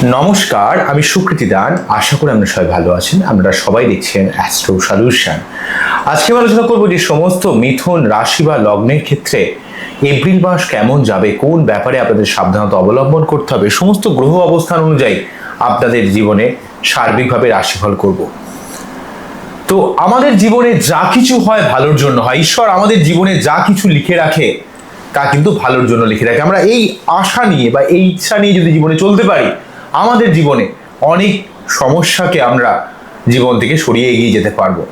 নমস্কার, আমি সুকৃতি দান। আশা করি আপনারা সবাই ভালো আছেন। আপনারা সবাই দেখছেন অ্যাস্ট্রো সলিউশন। আজকে আলোচনা করব যে সমস্ত মিথুন রাশি বা লগ্নের ক্ষেত্রে এপ্রিল মাস কেমন যাবে, কোন ব্যাপারে আপনাদের সাবধানতা অবলম্বন করতে হবে, সমস্ত গ্রহ অবস্থান অনুযায়ী আপনাদের জীবনে সার্বিকভাবে রাশিফল করব। তো আমাদের জীবনে যা কিছু হয় ভালোর জন্য হয়। ঈশ্বর আমাদের জীবনে যা কিছু লিখে রাখে তা কিন্তু ভালোর জন্য লিখে রাখে। আমরা এই আশা নিয়ে বা এই ইচ্ছা নিয়ে যদি জীবনে চলতে পারি, আমাদের জীবনে অনেক সমস্যাকে আমরা জীবন থেকে সরিয়ে এগিয়ে যেতে পারবো।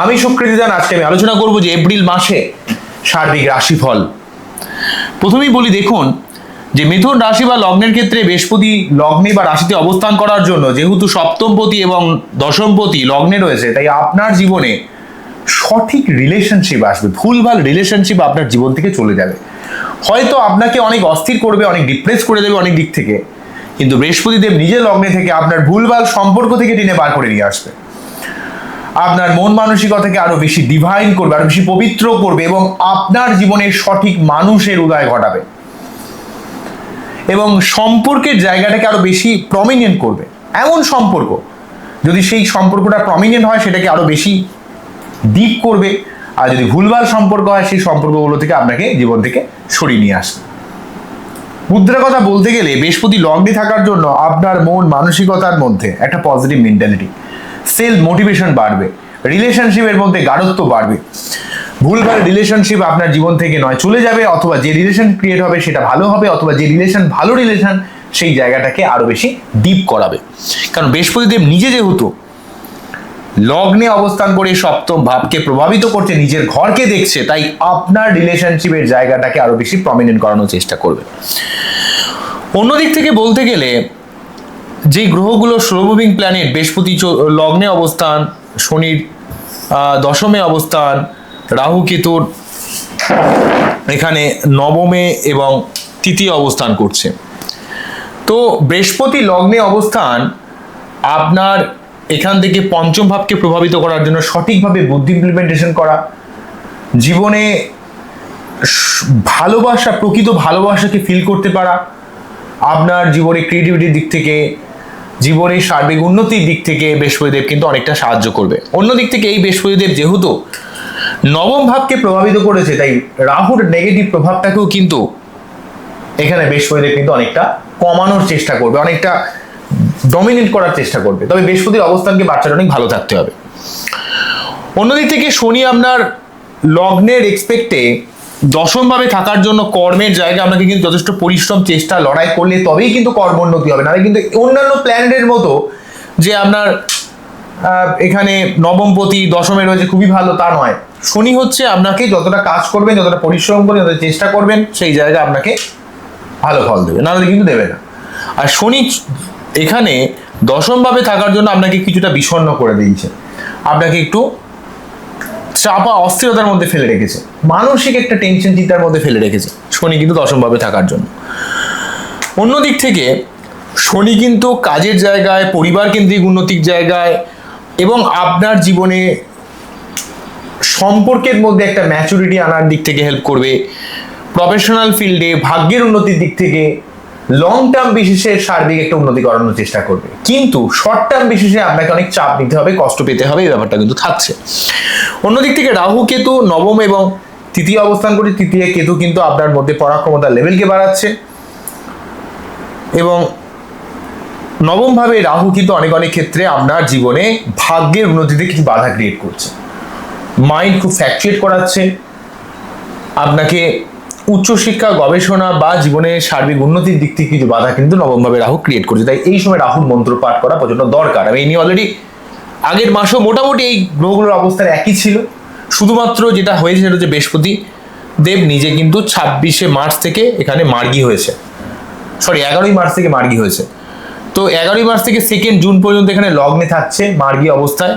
আমি সুকৃতি দান। আজকে আমি আলোচনা করব যে এপ্রিল মাসে সার্বিক রাশিফল। প্রথমেই বলি, দেখুন যে মিথুন রাশি বা লগ্নের ক্ষেত্রে বৃহস্পতি লগ্নে বা রাশিতে অবস্থান করার জন্য যেহেতু সপ্তমপতি এবং দশমপতি লগ্নে রয়েছে, তাই আপনার জীবনে সঠিক রিলেশনশিপ আসবে। ভুলভাল রিলেশনশিপ আপনার জীবন থেকে চলে যাবে। হয়তো আপনাকে অনেক অস্থির করবে, অনেক ডিপ্রেস করে দেবে অনেক দিক থেকে, কিন্তু বৃহস্পতি দেব নিজে লগ্নে থেকে আপনার ভুলভাল সম্পর্ক থেকে টেনে বার করে নিয়ে আসবে। আপনার মন মানসিকতাকে আরো বেশি ডিভাইন করবে, আরো বেশি পবিত্র করবে এবং আপনার জীবনের সঠিক মানুষের উদয় ঘটাবে এবং সম্পর্কের জায়গাটাকে আরো বেশি প্রমিনেন্ট করবে। এমন সম্পর্ক, যদি সেই সম্পর্কটা প্রমিনেন্ট হয়, সেটাকে আরো বেশি ডিপ করবে। আর যদি ভুলভাল সম্পর্ক হয়, সেই সম্পর্কগুলো থেকে আপনাকে জীবন থেকে সরিয়ে নিয়ে আসবে। মুদ্রার কথা বলতে গেলে, বৃহস্পতি লগ্নে থাকার জন্য আপনার মন মানসিকতার মধ্যে একটা পজিটিভ মেন্টালিটি, সেলফ মোটিভেশন বাড়বে, রিলেশনশিপের মধ্যে গাঢ়ত্ব বাড়বে। ভুলভাল রিলেশনশিপ আপনার জীবন থেকে নয় চলে যাবে, অথবা যে রিলেশন ক্রিয়েট হবে সেটা ভালো হবে, অথবা যে রিলেশন ভালো রিলেশন সেই জায়গাটাকে আরো বেশি ডিপ করাবে। কারণ বৃহস্পতি দেব নিজে যেহেতু লগ্নে অবস্থান করে সপ্তম ভাবকে প্রভাবিত করছে, নিজের ঘরকে দেখছে, তাই আপনার রিলেশনশিপের জায়গাটাকে আরো বেশি প্রমিনেন্ট করানোর চেষ্টা করবে। অন্যদিক থেকে বলতে গেলে, যে গ্রহগুলো স্লো মুভিং প্ল্যানেট, বৃহস্পতি লগ্নে অবস্থান, শনির দশমে অবস্থান, রাহু কেতুর এখানে নবমে এবং তৃতীয় অবস্থান করছে। তো বৃহস্পতি লগ্নে অবস্থান আপনার এখান থেকে পঞ্চম ভাবকে প্রভাবিত করার জন্য সঠিকভাবে বুদ্ধি ইমপ্লিমেন্টেশন করা, জীবনে ভালোবাসা, প্রকৃত ভালোবাসাকে ফিল করতে পারা, আপনার জীবনে ক্রিয়েটিভিটির দিক থেকে, জীবনের সার্বিক উন্নতির দিক থেকে বৃহস্পতিদেব কিন্তু অনেকটা সাহায্য করবে। অন্যদিক থেকে এই বৃহস্পতিদেব যেহেতু নবম ভাবকে প্রভাবিত করেছে, তাই রাহুর নেগেটিভ প্রভাবটাকেও কিন্তু এখানে বৃহস্পতিদেব কিন্তু অনেকটা কমানোর চেষ্টা করবে, অনেকটা ডমিনেট করার চেষ্টা করবে। তবে বৃহস্পতির অবস্থানকে বাচ্চার অনেক ভালো থাকতে হবে। অন্যদিক থেকে শনি আপনার লগ্নের এক্সপেক্টে দশমভাবে থাকার জন্য কর্মের জায়গা আপনাকে কিন্তু যথেষ্ট পরিশ্রম, চেষ্টা, লড়াই করলে তবেই কিন্তু কর্মোন্নতি হবে। নাহলে কিন্তু অন্যান্য প্ল্যানেটের মতো যে আপনার এখানে নবমপতি দশমে রয়েছে খুবই ভালো তা নয়। শনি হচ্ছে আপনাকে যতটা কাজ করবেন, যতটা পরিশ্রম করবেন, যতটা চেষ্টা করবেন, সেই জায়গায় আপনাকে ভালো ফল দেবে, নাহলে কিন্তু দেবে না। আর শনি এখানে দশমভাবে থাকার জন্য আপনাকে কিছুটা বিষণ্ণ করে দিয়েছে, আপনাকে একটু চাপা অস্থিরতার মধ্যে ফেলে রেখেছে, মানসিক একটা টেনশন চিন্তার মধ্যে ফেলে রেখেছে শনি কিন্তু দশমভাবে থাকার জন্য। অন্যদিক থেকে শনি কিন্তু কাজের জায়গায়, পরিবার কেন্দ্রিক উন্নতির জায়গায় এবং আপনার জীবনে সম্পর্কের মধ্যে একটা ম্যাচুরিটি আনার দিক থেকে হেল্প করবে। প্রফেশনাল ফিল্ডে ভাগ্যের উন্নতির দিক থেকে লং টার্ম বিশেষে সার্বিক একটা উন্নতি করানোর চেষ্টা করবে, কিন্তু শর্ট টার্ম বিশেষে আপনাকে অনেক চাপ নিতে হবে, কষ্ট পেতে হবে, এই ব্যাপারটা কিন্তু থাকছে। অন্যদিক থেকে রাহু কেতু নবম এবং তৃতীয় অবস্থান করে, তৃতীয় কেতু কিন্তু আপনার মধ্যে পরাক্রমতার লেভেলকে বাড়াচ্ছে এবং নবম ভাবে রাহু কিন্তু অনেক অনেক ক্ষেত্রে আপনার জীবনে ভাগ্যের উন্নতিতে কিছু বাধা ক্রিয়েট করছে, মাইন্ড খুব ফ্যাকচুয়েট করাচ্ছে, আপনাকে উচ্চশিক্ষা, গবেষণা বা জীবনের সার্বিক উন্নতির দিক থেকে কিছু বাধা কিন্তু নবমভাবে রাহু ক্রিয়েট করছে। তাই এই সময় রাহুর মন্ত্র পাঠ করা প্রচন্ড দরকার। আমি এই নিয়ে অলরেডি আগের মাসেও মোটামুটি এই গ্রহগুলোর অবস্থান একই ছিল, শুধুমাত্র যেটা হয়েছে সেটা হচ্ছে বৃহস্পতি দেব নিজে কিন্তু 26শে মার্চ থেকে এখানে মার্গী হয়েছে, 11ই মার্চ থেকে মার্গী হয়েছে। তো 11ই মার্চ থেকে 2 জুন পর্যন্ত এখানে লগ্নে থাকছে মার্গী অবস্থায়।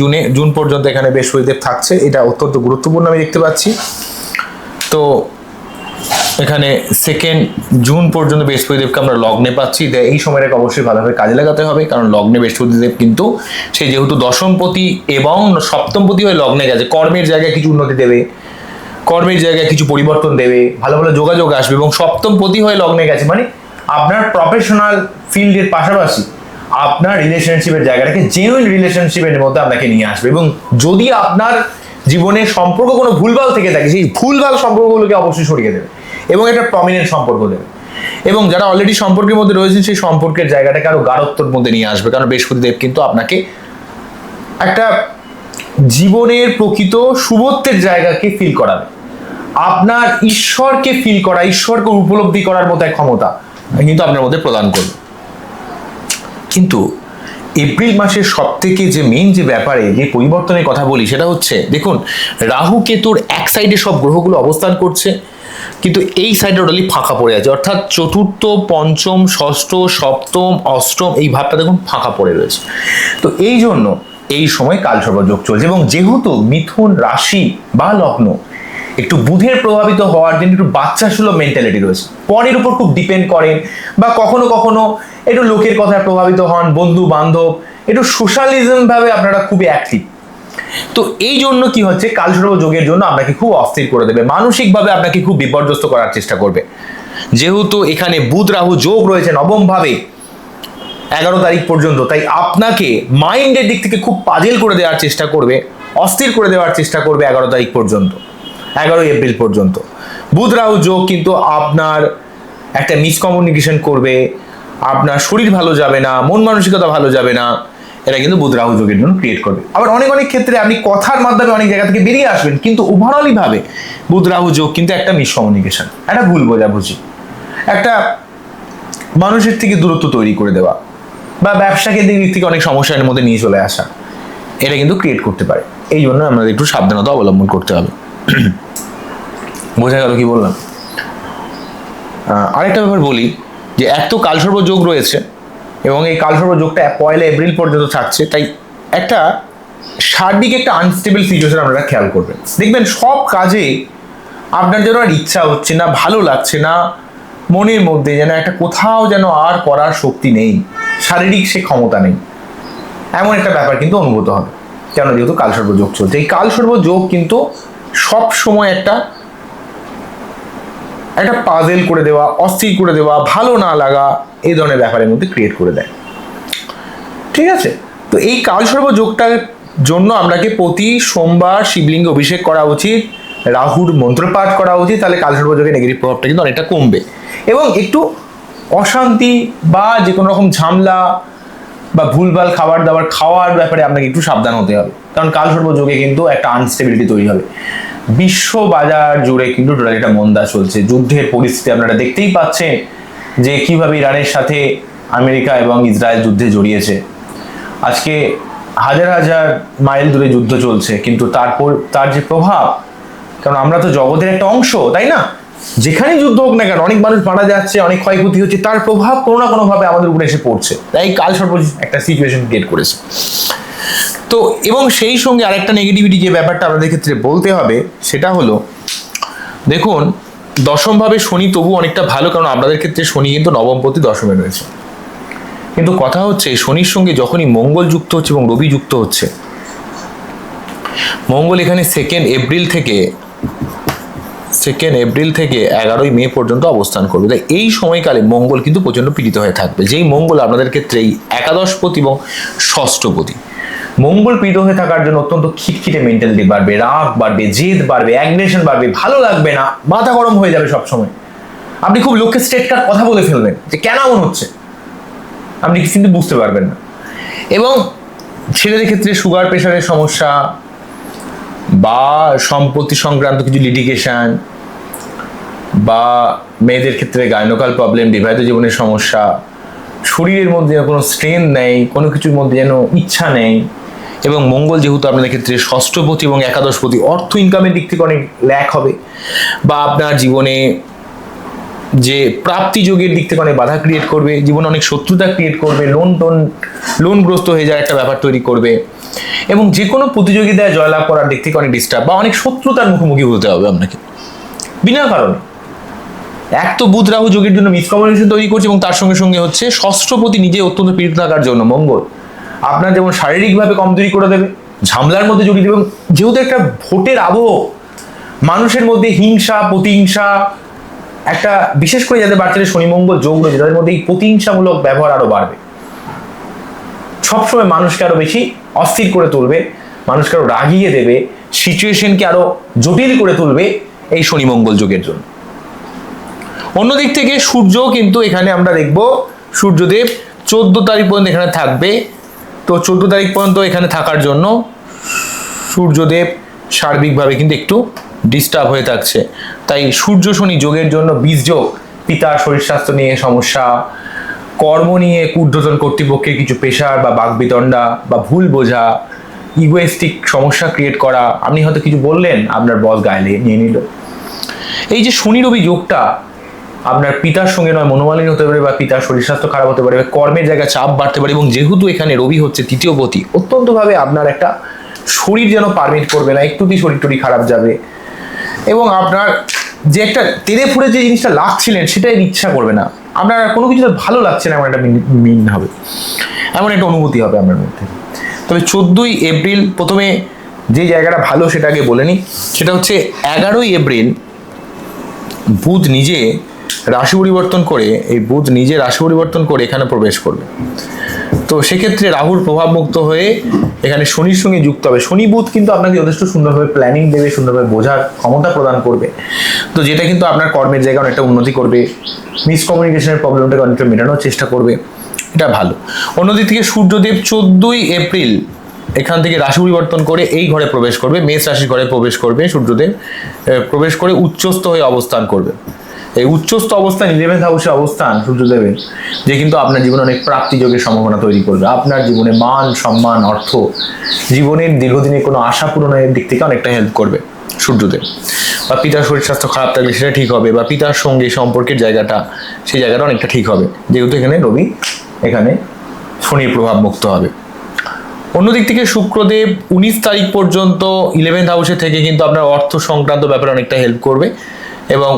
2 জুন পর্যন্ত এখানে বৃহস্পতিদেব থাকছে, এটা অত্যন্ত গুরুত্বপূর্ণ আমি দেখতে পাচ্ছি। তো এখানে 2 জুন পর্যন্ত বৃহস্পতিদেবকে আমরা লগ্নে পাচ্ছি। এই সময়টাকে অবশ্যই ভালোভাবে কাজে লাগাতে হবে, কারণ লগ্নে বৃহস্পতিদেব কিন্তু সে যেহেতু দশমপতি এবং সপ্তমপতি হয়ে লগ্নে গেছে, কর্মের জায়গায় কিছু উন্নতি দেবে, কর্মের জায়গায় কিছু পরিবর্তন দেবে, ভালো ভালো যোগাযোগ আসবে এবং সপ্তমপতি হয়ে লগ্নে গেছে মানে আপনার প্রফেশনাল ফিল্ডের পাশাপাশি আপনার রিলেশনশিপের জায়গাটাকে জেনুইন রিলেশনশিপের মধ্যে আপনাকে নিয়ে আসবে। এবং যদি আপনার জীবনে সম্পর্ক কোনো ভুলভাল থেকে থাকে, সেই ভুলভাল সম্পর্কগুলোকে অবশ্যই সরিয়ে দেবে এবং একটা প্রমিনেন্ট সম্পর্ক দেবে। এবং যারা অলরেডি সম্পর্কের মধ্যে রয়েছেন সেই সম্পর্কের জায়গাটাকে আরো গাঢ়ত্বর মধ্যে নিয়ে আসবে, কারণ বৃহস্পতিদেব কিন্তু আপনাকে একটা জীবনের প্রকৃত শুভত্বের জায়গাকে ফিল করাবে। আপনার ঈশ্বরকে ফিল করা, ঈশ্বরকে উপলব্ধি করার মতো এক ক্ষমতা কিন্তু আপনার মধ্যে প্রদান করবে। কিন্তু এপ্রিল মাসের সব থেকে যে মেইন যে ব্যাপারে যে পরিবর্তনের কথা বলি সেটা হচ্ছে, দেখুন রাহু কেতুর এক সাইডে সব গ্রহগুলো অবস্থান করছে, কিন্তু এই সাইডে টোটালি ফাঁকা পড়ে আছে, অর্থাৎ চতুর্থ, পঞ্চম, ষষ্ঠ, সপ্তম, অষ্টম এই ভাবটা দেখুন ফাঁকা পড়ে রয়েছে। তো এই জন্য এই সময় কালসর্পযোগ চলছে। এবং যেহেতু মিথুন রাশি বা লগ্ন একটু বুধের প্রভাবিত হওয়ার জন্য একটু বাচ্চা সুলভ মেন্টালিটি রয়েছে, পরের উপর খুব ডিপেন্ড করেন, বা কখনো কখনো একটু লোকের কথায় প্রভাবিত হন, বন্ধু বান্ধব, একটু সোশ্যালিজম ভাবে আপনারা খুবই অ্যাক্টিভ। তো এই জন্য কি হচ্ছে, কালসর্পযোগের জন্য আপনাকে খুব অস্থির করে দেবে, মানসিকভাবে আপনাকে খুব বিপর্যস্ত করার চেষ্টা করবে। যেহেতু এখানে বুধ রাহু যোগ রয়েছে নবম ভাবে 11 তারিখ পর্যন্ত, তাই আপনাকে মাইন্ডের দিক থেকে খুব পাজেল করে দেওয়ার চেষ্টা করবে, অস্থির করে দেওয়ার চেষ্টা করবে 11 তারিখ পর্যন্ত, 11 এপ্রিল পর্যন্ত। বুধ রাহু যোগ কিন্তু আপনার একটা মিসকমিউনিকেশন করবে, আপনার শরীর ভালো যাবে না, মন মানসিকতা ভালো যাবে না, এটা কিন্তু বুধ রাহু যোগের জন্য ক্রিয়েট করবে। আবার অনেক অনেক ক্ষেত্রে আপনি কথার মাধ্যমে অনেক জায়গা থেকে বেরিয়ে আসবেন, কিন্তু ওভারঅলি ভাবে বুধ রাহু যোগ কিন্তু একটা মিসকমিউনিকেশন, একটা ভুল বোঝাবুঝি, একটা মানুষের থেকে দূরত্ব তৈরি করে দেওয়া, বা ব্যবসাকে দিক থেকে অনেক সমস্যার মধ্যে নিয়ে চলে আসা, এটা কিন্তু ক্রিয়েট করতে পারে। এই জন্য আমাদের একটু সাবধানতা অবলম্বন করতে হবে। বোঝা গেল কি বললাম? আরেকটা ব্যাপার বলি, যে এক তো কালসর্প যোগ রয়েছে এবং এই কালসর্প যোগটা 1 এপ্রিল পর্যন্ত থাকছে, তাই একটা সার্বিক একটা আনস্টেবল সিচুয়েশন আপনারা খেয়াল করবেন। দেখবেন সব কাজে আপনার যেন আর ইচ্ছা হচ্ছে না, ভালো লাগছে না, মনের মধ্যে যেন একটা কোথাও যেন আর করার শক্তি নেই, শারীরিক সে ক্ষমতা নেই, এমন একটা ব্যাপার কিন্তু অনুভূত হবে। কেন? যেহেতু কালসর্প যোগ চলছে। এই কালসর্প যোগ কিন্তু সব সময় একটা পাজেল করে দেওয়া, অস্থির করে দেওয়া, ভালো না লাগা, এই ধরনের ব্যাপারের মধ্যে ক্রিয়েট করে দেয়। ঠিক আছে? তো এই কালসর্প যোগটার জন্য আপনাকে প্রতি সোমবার শিবলিঙ্গে অভিষেক করা উচিত, রাহুর মন্ত্রপাঠ করা উচিত, তাহলে কালসর্প যোগের নেগেটিভ প্রভাবটা কিন্তু অনেকটা কমবে। এবং একটু অশান্তি বা যে কোনো রকম ঝামেলা বা ভুলভাল খাবার দাবার খাওয়ার ব্যাপারে আপনাকে একটু সাবধান হতে হবে, কারণ কালসর্প যোগে কিন্তু একটা আনস্টেবিলিটি তৈরি হবে। বিশ্ব বাজার জুড়ে কিন্তু টোটাল একটা মন্দা চলছে, যুদ্ধের পরিস্থিতি আপনারা দেখতেই পাচ্ছেন যে কিভাবে ইরানের সাথে আমেরিকা এবং ইসরায়েল যুদ্ধে জড়িয়েছে। আজকে হাজার হাজার মাইল দূরে যুদ্ধ চলছে, কিন্তু তার যে প্রভাব, কারণ আমরা তো জগতের একটা অংশ, তাই না? যেখানে যুদ্ধ হোক না কেন, অনেক মানুষ মারা যাচ্ছে, অনেক ক্ষয়ক্ষতি হচ্ছে, তার প্রভাব কোনো না কোনোভাবে আমাদের উপরে এসে পড়ছে। তাই কালসর্প একটা সিচুয়েশন ক্রিয়েট করেছে। তো এবং সেই সঙ্গে আরেকটা নেগেটিভিটি যে ব্যাপারটা আমাদের ক্ষেত্রে বলতে হবে সেটা হলো, দেখুন দশমভাবে শনি তবু অনেকটা ভালো, কারণ আপনাদের ক্ষেত্রে শনি কিন্তু নবমপতি দশমে রয়েছে। কিন্তু কথা হচ্ছে শনির সঙ্গে যখনই মঙ্গল যুক্ত হচ্ছে এবং রবি যুক্ত হচ্ছে, মঙ্গল এখানে 2 এপ্রিল থেকে 11 মে পর্যন্ত অবস্থান করবে। তাই এই সময়কালে মঙ্গল কিন্তু প্রচন্ড পীড়িত হয়ে থাকবে, যেই মঙ্গল আপনাদের ক্ষেত্রে এই একাদশপতি এবং ষষ্ঠপতি। মঙ্গল পীড়িত হয়ে থাকার জন্য অত্যন্ত খিটখিটে মেন্টালিটি বাড়বে, রাগ বাড়বে, জেদ বাড়বে, অ্যাগ্রেশন বাড়বে, ভালো লাগবে না, মাথা গরম হয়ে যাবে সবসময়। আপনি খুব লোকের স্টেট কার্ড কথা বলে ফেলবেন যে কেন এমন হচ্ছে, আপনি কিন্তু বুঝতে পারবেন না। এবং ছেলেদের ক্ষেত্রে সুগার প্রেশারের সমস্যা বা সম্পত্তি সংক্রান্ত কিছু লিটিগেশন, বা মেয়েদের ক্ষেত্রে গাইনোকাল প্রবলেম, বিবাহিত জীবনের সমস্যা, শরীরের মধ্যে যেন কোনো স্ট্রেন নেই, কোনো কিছুর মধ্যে যেন ইচ্ছা নেই। এবং মঙ্গল যেহেতু আপনাদের ক্ষেত্রে ষষ্ঠপতি এবং একাদশপতি, অর্থ ইনকামের দিক থেকে অনেক ল্যাক হবে, বা আপনার জীবনে যে প্রাপ্তি যোগের দিক থেকে অনেক বাধা ক্রিয়েট করবে, জীবনে অনেক শত্রুতা ক্রিয়েট করবে, লোনগ্রস্ত হয়ে যাওয়ার একটা ব্যাপার তৈরি করবে, এবং যে কোনো প্রতিযোগিতায় জয়লাভ করার দিক থেকে অনেক ডিস্টার্ব বা অনেক শত্রুতার মুখোমুখি হতে হবে আপনাকে বিনা কারণে। এক তো বুধ রাহু যোগের জন্য মিসকমিউনিকেশন তৈরি করছে, এবং তার সঙ্গে সঙ্গে হচ্ছে ষষ্ঠপতি নিজে অত্যন্ত পীড়িত থাকার জন্য মঙ্গল আপনার যেমন শারীরিকভাবে কমজোরি করে দেবে, ঝামেলার মধ্যে জড়িয়ে দেবে। যেহেতু একটা ভোটের আবহ, মানুষের মধ্যে হিংসা, প্রতিহিংসা, একটা বিশেষ করে যাদের বাচ্চাদের শনি মঙ্গল যোগ রয়েছে তাদের মধ্যে এই প্রতিহিংসামূলক ব্যবহার আরো বাড়বে, সবসময় মানুষকে আরো বেশি অস্থির করে তুলবে, মানুষকে আরো রাগিয়ে দেবে, সিচুয়েশনকে আরো জটিল করে তুলবে এই শনি মঙ্গল যোগের জন্য। অন্যদিক থেকে সূর্য কিন্তু এখানে আমরা দেখব সূর্যদেব 14 তারিখ পর্যন্ত এখানে থাকবে। তো 14 তারিখ পর্যন্ত এখানে থাকার জন্য সূর্যদেব সার্বিকভাবে কিন্তু একটু ডিস্টার্ব হয়ে থাকছে। তাই সূর্য শনি যোগের জন্য বীজ যোগ, পিতার শরীর স্বাস্থ্য নিয়ে সমস্যা, কর্ম নিয়ে ঊর্ধ্বতন কর্তৃপক্ষের কিছু প্রেশার বা বাকবিতণ্ডা বা ভুল বোঝা, ইগোয়েস্টিক সমস্যা ক্রিয়েট করা, আপনি হয়তো কিছু বললেন আপনার বস গায়ে নিয়ে নিল। এই যে শনি রবি যোগটা আপনার পিতার সঙ্গে নয় মনোমালিন্য হতে পারে বা পিতার শরীর স্বাস্থ্য খারাপ হতে পারে, কর্মের জায়গায় চাপ বাড়তে পারে, এবং যেহেতু এখানে রবি হচ্ছে তৃতীয় পতি, অত্যন্তভাবে আপনার একটা শরীর যেন পারমিট করবে না, একটুতেই শরীর টরি খারাপ যাবে, এবং আপনার যে একটা তেড়ে ফুড়ে যে জিনিসটা লাগছিলেন সেটাই ইচ্ছা করবে না, আপনার কোনো কিছু ভালো লাগছে না, এমন একটা মিন হবে, এমন একটা অনুভূতি হবে আপনার মধ্যে। তবে 14ই এপ্রিল প্রথমে যে জায়গাটা ভালো সেটা আগে বলে নিই, সেটা হচ্ছে 11ই এপ্রিল বুধ নিজে রাশি পরিবর্তন করে, এই বুধ নিজে রাশি পরিবর্তন করে এখানে প্রবেশ করবে। তো সেক্ষেত্রে রাহুর প্রভাব মুক্ত হয়ে এখানে শনির সঙ্গে যুক্ত হবে। শনি বুধ কিন্তু আপনাকে যথেষ্ট সুন্দরভাবে প্ল্যানিং দেবে, সুন্দরভাবে বোঝার ক্ষমতা প্রদান করবে, তো যেটা কিন্তু আপনার কর্মের জায়গায় অনেকটা উন্নতি করবে, মিসকমিউনিকেশনের প্রবলেমটাকে অনেকটা মেটানোর চেষ্টা করবে, এটা ভালো। অন্যদিক থেকে সূর্যদেব 14ই এপ্রিল এখান থেকে রাশি পরিবর্তন করে এই ঘরে প্রবেশ করবে, মেষ রাশির ঘরে প্রবেশ করবে সূর্যদেব, প্রবেশ করে উচ্চস্থ হয়ে অবস্থান করবে। এই উচ্চস্থ অবস্থান 11th হাউসে অবস্থান সূর্যদেবের, যে কিন্তু আপনার জীবনে অনেক প্রাপ্তিযোগের সম্ভাবনা তৈরি করবে, আপনার জীবনে মান সম্মান অর্থ, জীবনের দীর্ঘদিনের কোনো আশা পূরণের দিক থেকে অনেকটা হেল্প করবে সূর্যদেব। বা পিতার শরীর স্বাস্থ্য খারাপ থাকলে সেটা ঠিক হবে, বা পিতার সঙ্গে সম্পর্কের জায়গাটা, সেই জায়গাটা অনেকটা ঠিক হবে, যেহেতু এখানে রবি এখানে শনির প্রভাব মুক্ত হবে। অন্যদিক থেকে শুক্রদেব 19 তারিখ পর্যন্ত 11th হাউসে থেকে কিন্তু আপনার অর্থ সংক্রান্ত ব্যাপারে অনেকটা হেল্প করবে, এবং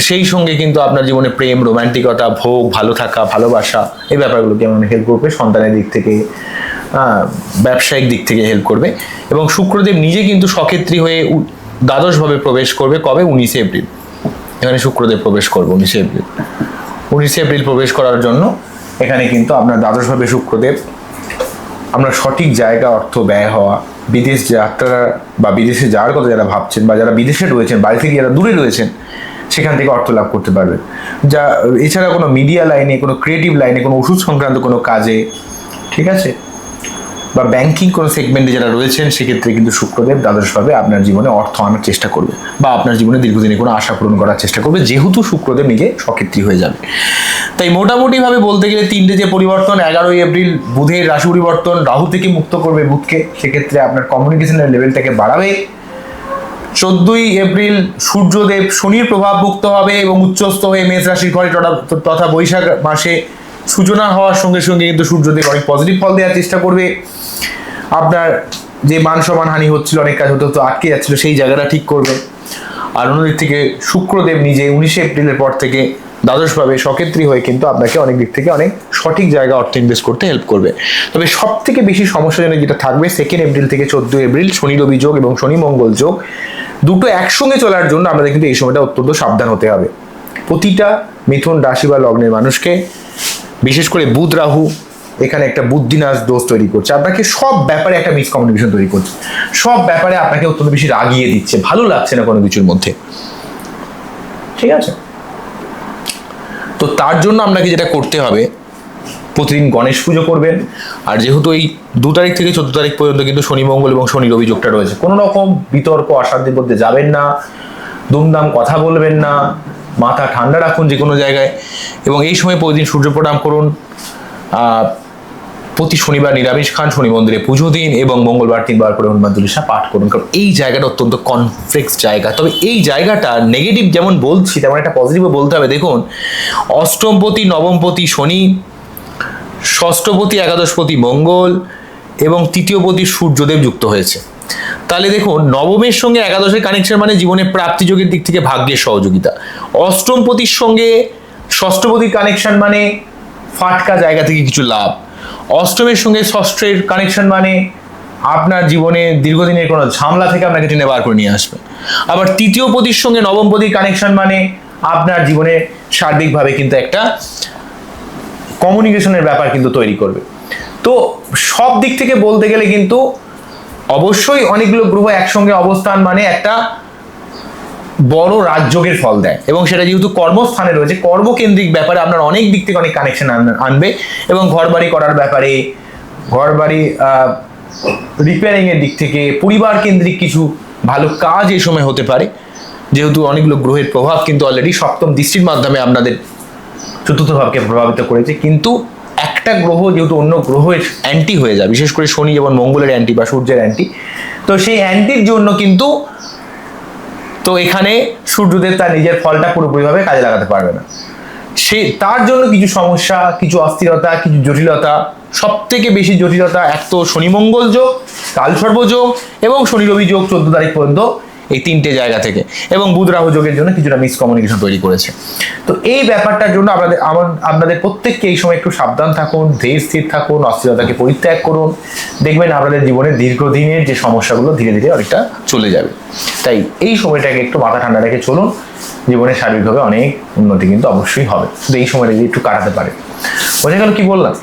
সেই সঙ্গে কিন্তু আপনার জীবনে প্রেম, রোমান্টিকতা, ভোগ, ভালো থাকা, ভালোবাসা, এই ব্যাপারগুলোকে অনেক হেল্প করবে, সন্তানের দিক থেকে, ব্যবসায়িক দিক থেকে হেল্প করবে। এবং শুক্রদেব নিজে কিন্তু সক্ষেত্রী হয়ে দ্বাদশভাবে প্রবেশ করবে কবে? 19 এপ্রিল। এখানে শুক্রদেব প্রবেশ করবে 19 এপ্রিল। 19 এপ্রিল প্রবেশ করার জন্য এখানে কিন্তু আপনার দ্বাদশভাবে শুক্রদেব, আমরা সঠিক জায়গা অর্থ ব্যয় হওয়া, বিদেশ যাত্রা বা বিদেশে যাওয়ার কথা যারা ভাবছেন, বা যারা বিদেশে রয়েছেন, বাড়ি থেকে যারা দূরে রয়েছেন, সেখান থেকে অর্থ লাভ করতে পারবেন। যা এছাড়া কোনো মিডিয়া লাইনে, কোনো ক্রিয়েটিভ লাইনে, কোনো ওষুধ সংক্রান্ত কোনো কাজে, ঠিক আছে, বা ব্যাংকিং কোনো সেগমেন্টে যারা রয়েছেন, সেক্ষেত্রে কিন্তু শুক্রদেব দ্বাদশভাবে আপনার জীবনে অর্থ আনার চেষ্টা করবে, বা আপনার জীবনে দীর্ঘদিনে কোনো আশা পূরণ করার চেষ্টা করবে, যেহেতু শুক্রদেব নিজে সক্ষেত্রী হয়ে যাবে। তাই মোটামুটিভাবে বলতে গেলে তিনটে যে পরিবর্তন, 11ই এপ্রিল বুধের রাশি পরিবর্তন রাহু থেকে মুক্ত করবে বুধকে, সেক্ষেত্রে আপনার কমিউনিকেশনের লেভেলটাকে বাড়াবে। 14ই এপ্রিল সূর্যদেব শনির প্রভাব মুক্ত হবে এবং উচ্চস্থ হয়ে মেষ রাশির ঘরে তথা বৈশাখ মাসে সূচনা হওয়ার সঙ্গে সঙ্গে কিন্তু সূর্যদেব অনেক পজিটিভ ফল দেওয়ার চেষ্টা করবে। আপনার যে মান সম্মান হানি হচ্ছিল, অনেক কাজ হতে হতো আটকে যাচ্ছিল, সেই জায়গাটা ঠিক করবে। আর অন্যদিক থেকে শুক্রদেব নিজে 19 এপ্রিলের পর থেকে দ্বাদশভাবে সক্ষেত্রী হয়ে কিন্তু আপনাকে অনেক দিক থেকে অনেক সঠিক জায়গা অর্থ ইনভেস্ট করতে হেল্প করবে। তবে সব থেকে বেশি সমস্যাজনক যেটা থাকবে 2 এপ্রিল থেকে 14 এপ্রিল শনি রবি যোগ এবং শনি মঙ্গল যোগ দুটো একসঙ্গে চলার জন্য আমাদের কিন্তু এই সময়টা অত্যন্ত সাবধান হতে হবে। প্রতিটা মিথুন রাশি বা লগ্নের মানুষকে, বিশেষ করে বুধ রাহু এখানে একটা বুদ্ধিনাশ দোষ তৈরি করছে, আপনাকে সব ব্যাপারে একটা মিসকমিউনিকেশন তৈরি করছে, সব ব্যাপারে আপনাকে অত্যন্ত বেশি রাগিয়ে দিচ্ছে, ভালো লাগছে না কোনো কিছুর মধ্যে, ঠিক আছে। তো তার জন্য আপনাকে যেটা করতে হবে, প্রতিদিন গণেশ পুজো করবেন। আর যেহেতু এই 2 তারিখ থেকে 14 তারিখ পর্যন্ত কিন্তু শনি মঙ্গল এবং শনি রবি যোগটা রয়েছে, কোনো রকম বিতর্ক অশান্তির মধ্যে যাবেন না, দুমদাম কথা বলবেন না, মাথা ঠান্ডা রাখুন যে কোনো জায়গায়, এবং এই সময় প্রতিদিন সূর্য প্রণাম করুন, প্রতি শনিবার নিরামিষ খান, শনি মন্দিরে পুজো দিন, এবং মঙ্গলবার 3 বার করে হনুমান চল্লিশা পাঠ করুন, কারণ এই জায়গাটা অত্যন্ত কনফ্লিক্ট জায়গা। তবে এই জায়গাটা নেগেটিভ যেমন বলছি তেমন একটা পজিটিভও বলতে হবে। দেখুন, অষ্টমপতি নবমপতি শনি, ষষ্ঠপতি একাদশপতি মঙ্গল এবং তৃতীয়পতি সূর্যদেব যুক্ত হয়েছে। তাহলে দেখুন, নবমের সঙ্গে একাদশের কানেকশন মানে জীবনে প্রাপ্তিযোগের দিক থেকে ভাগ্যের সহযোগিতা, অষ্টমপতির সঙ্গে ষষ্ঠপতির কানেকশন মানে ফাটকা জায়গা থেকে কিছু লাভ, অষ্টমের সঙ্গে ষষ্ঠের কানেকশন মানে আপনার জীবনে দীর্ঘদিনের কোনো ঝামেলা থেকে আপনাকে টেনে বার করে নিয়ে আসবে। আবার তৃতীয় পতির সঙ্গে নবম পতির কানেকশন মানে আপনার জীবনে সার্বিকভাবে কিন্তু একটা কমিউনিকেশনের ব্যাপার কিন্তু তৈরি করবে। তো সব দিক থেকে বলতে গেলে কিন্তু অবশ্যই অনেকগুলো গ্রহ একসঙ্গে অবস্থান মানে একটা বড় রাজযোগের ফল দেয়, এবং সেটা যেহেতু কর্মস্থানে রয়েছে, কর্মকেন্দ্রিক ব্যাপারে আপনার অনেক দিক থেকে অনেক কানেকশন আনবে, এবং ঘরবাড়ি করার ব্যাপারে, ঘরবাড়ি রিপেয়ারিং এর দিক থেকে, পরিবার কেন্দ্রিক কিছু ভালো কাজ এই সময় হতে পারে, যেহেতু অনেকগুলো গ্রহের প্রভাব কিন্তু অলরেডি সপ্তম দৃষ্টির মাধ্যমে আপনাদের চতুর্থ ভাবকে প্রভাবিত করেছে। কিন্তু একটা গ্রহ যেহেতু অন্য গ্রহের অ্যান্টি হয়ে যায়, বিশেষ করে শনি যেমন মঙ্গলের অ্যান্টি বা সূর্যের অ্যান্টি, তো সেই অ্যান্টির জন্য কিন্তু তো এখানে সূর্যদেব তার নিজের ফলটা পুরোপুরিভাবে কাজে লাগাতে পারবে না। সে তার জন্য কিছু সমস্যা, কিছু অস্থিরতা, কিছু জটিলতা, সব থেকে বেশি জটিলতা এক তো শনি মঙ্গল যোগ, কালসর্প যোগ এবং শনি রবি যোগ 14 তারিখ পর্যন্ত, এই তিনটে জায়গা থেকে, এবং বুধ রাহু যোগের জন্য কিছুটা মিসকমিউনিকেশন তৈরি করেছে। তো এই ব্যাপারটার জন্য আপনাদের প্রত্যেককে এই সময় একটু সাবধান থাকুন, ধীর স্থির থাকুন, অস্থিরতাকে পরিত্যাগ করুন, দেখবেন আপনাদের জীবনের দীর্ঘদিনের যে সমস্যাগুলো ধীরে ধীরে অনেকটা চলে যাবে। তাই এই সময়টাকে একটু মাথা ঠান্ডা রেখে চলুন, জীবনে সার্বিকভাবে অনেক উন্নতি কিন্তু অবশ্যই হবে, শুধু এই সময়টা যদি একটু কাটাতে পারে। বোঝা গেল কি বললাম?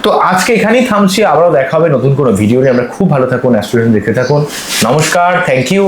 তো আজকে এখানেই থামছি, আবারও দেখা হবে নতুন কোনো ভিডিও নিয়ে। আমরা খুব ভালো থাকুন, অ্যাস্ট্রোলজি দেখতে থাকুন। নমস্কার, থ্যাংক ইউ।